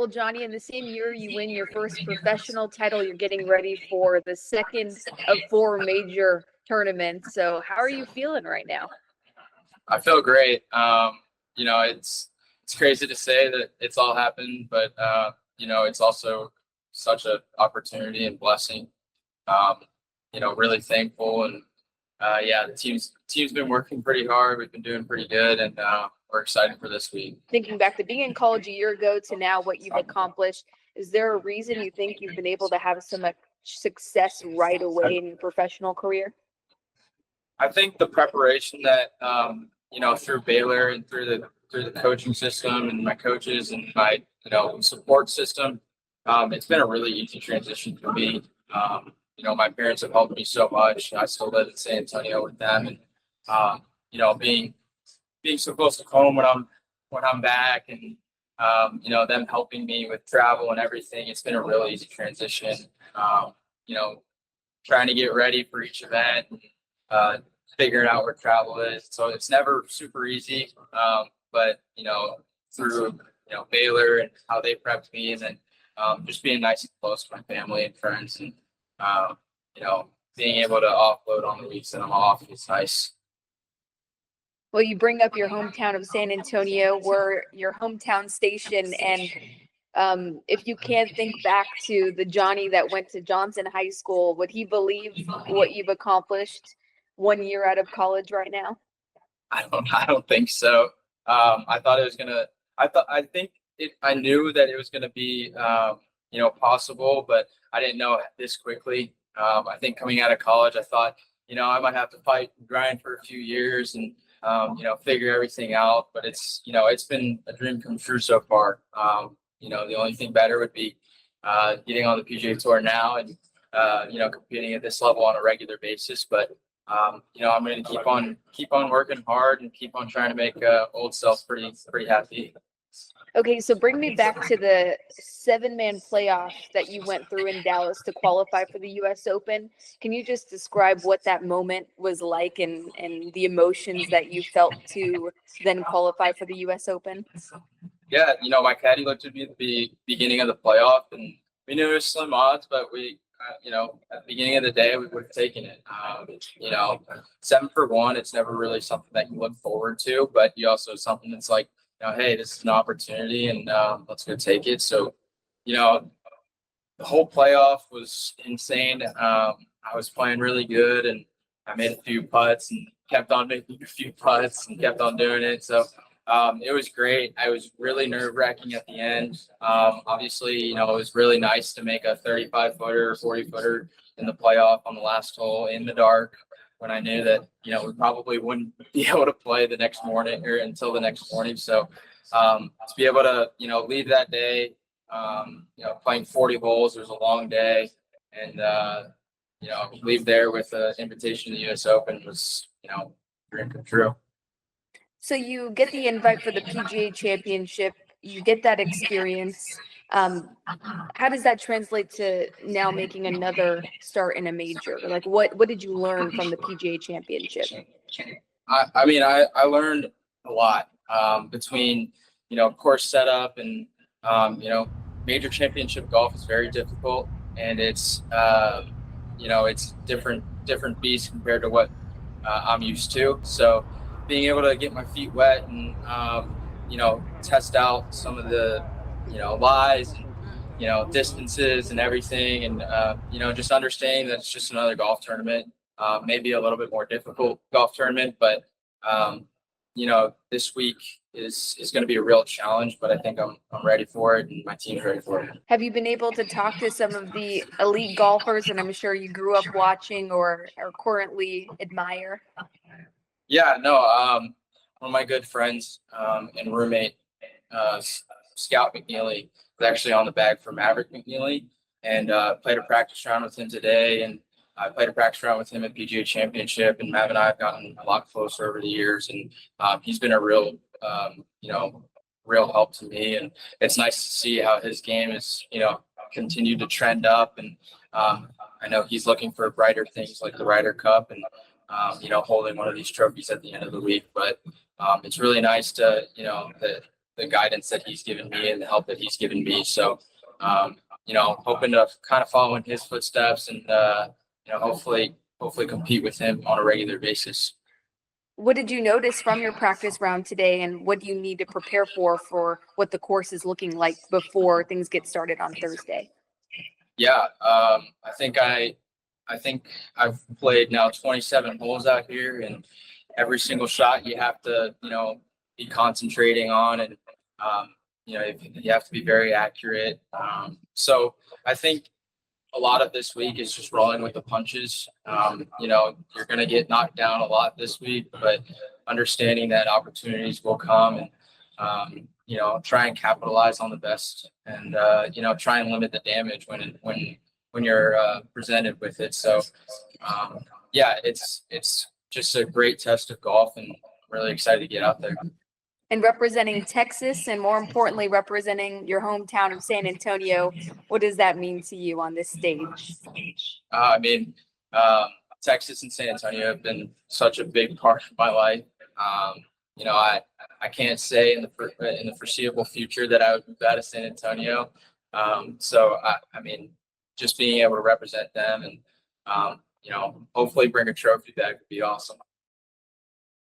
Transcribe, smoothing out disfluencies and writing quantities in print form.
Well, Johnny, in the same year you win your first professional title, you're getting ready for the second of 4 major tournaments. So how are you feeling right now? I feel great. It's crazy to say that it's all happened, but it's also such an opportunity and blessing. Um, really thankful, and the team's been working pretty hard. We've been doing pretty good, and we're excited for this week. Thinking back to being in college a year ago to now what you've accomplished, is there a reason you think you've been able to have so much success right away in your professional career? I think the preparation that through Baylor and through the coaching system and my coaches and my support system, it's been a really easy transition for me. My parents have helped me so much. I still live in San Antonio with them, and being so close to home when I'm back, and them helping me with travel and everything. It's been a really easy transition. Trying to get ready for each event. Figuring out where travel is. So it's never super easy. But through Baylor and how they prepped me, and then just being nice and close to my family and friends, and being able to offload on the weeks that I'm off is nice. Well, you bring up your hometown of San Antonio, we're your hometown station, and if you can't think back to the Johnny that went to Johnson High School, would he believe what you've accomplished 1 year out of college right now? I don't think so. I thought it was gonna. I knew that it was gonna be possible, but I didn't know this quickly. I think coming out of college, I thought I might have to fight and grind for a few years and figure everything out. But it's been a dream come true so far. The only thing better would be getting on the PGA Tour now and competing at this level on a regular basis. But I'm going to keep on working hard and keep on trying to make old self pretty happy. Okay, so bring me back to the 7-man playoff that you went through in Dallas to qualify for the U.S. Open. Can you just describe what that moment was like and the emotions that you felt to then qualify for the U.S. Open? Yeah, my caddy looked at me at the beginning of the playoff, and we knew it was slim odds, but we, at the beginning of the day, we would have taken it. 7 for 1, it's never really something that you look forward to, but you also something that's like, hey, this is an opportunity, and let's go take it. So, the whole playoff was insane. I was playing really good, and I made a few putts and kept on making a few putts and kept on doing it. So it was great. I was really nerve-wracking at the end. Obviously, it was really nice to make a 35-footer or 40-footer in the playoff on the last hole in the dark, when I knew that, we probably wouldn't be able to play the next morning or until the next morning. So to be able to, leave that day, playing 40 holes, it was a long day, and, leave there with an invitation to the U.S. Open was, dream come true. So you get the invite for the PGA Championship, you get that experience. How does that translate to now making another start in a major? Like, what did you learn from the PGA Championship? I learned a lot between, course setup and, major championship golf is very difficult, and it's, it's different beast compared to what I'm used to. So being able to get my feet wet and, test out some of the, lies and, distances and everything. And, just understanding that it's just another golf tournament, maybe a little bit more difficult golf tournament, but, this week is going to be a real challenge, but I think I'm ready for it, and my team's ready for it. Have you been able to talk to some of the elite golfers, and I'm sure you grew up watching or currently admire? Yeah, no, one of my good friends and roommate, Scout McNeely, was actually on the bag for Maverick McNeely, and played a practice round with him today, and I played a practice round with him at PGA Championship, and Mav and I have gotten a lot closer over the years, and he's been a real, real help to me, and it's nice to see how his game is, continued to trend up, and I know he's looking for brighter things like the Ryder Cup and holding one of these trophies at the end of the week. But it's really nice to, the the guidance that he's given me and the help that he's given me. So, you know, hoping to kind of follow in his footsteps and, you know, hopefully compete with him on a regular basis. What did you notice from your practice round today, and what do you need to prepare for what the course is looking like before things get started on Thursday? Yeah, I think I've played now 27 holes out here, and every single shot you have to, you know, be concentrating on, and you know, you have to be very accurate. So I think a lot of this week is just rolling with the punches. You know, you're going to get knocked down a lot this week, but understanding that opportunities will come, and you know, try and capitalize on the best, and you know, try and limit the damage when you're presented with it. So yeah, it's just a great test of golf, and I'm really excited to get out there. And representing Texas, and more importantly, representing your hometown of San Antonio, what does that mean to you on this stage? I mean, Texas and San Antonio have been such a big part of my life. You know, I can't say in the foreseeable future that I would move out of San Antonio. So I mean, just being able to represent them and you know, hopefully bring a trophy back would be awesome.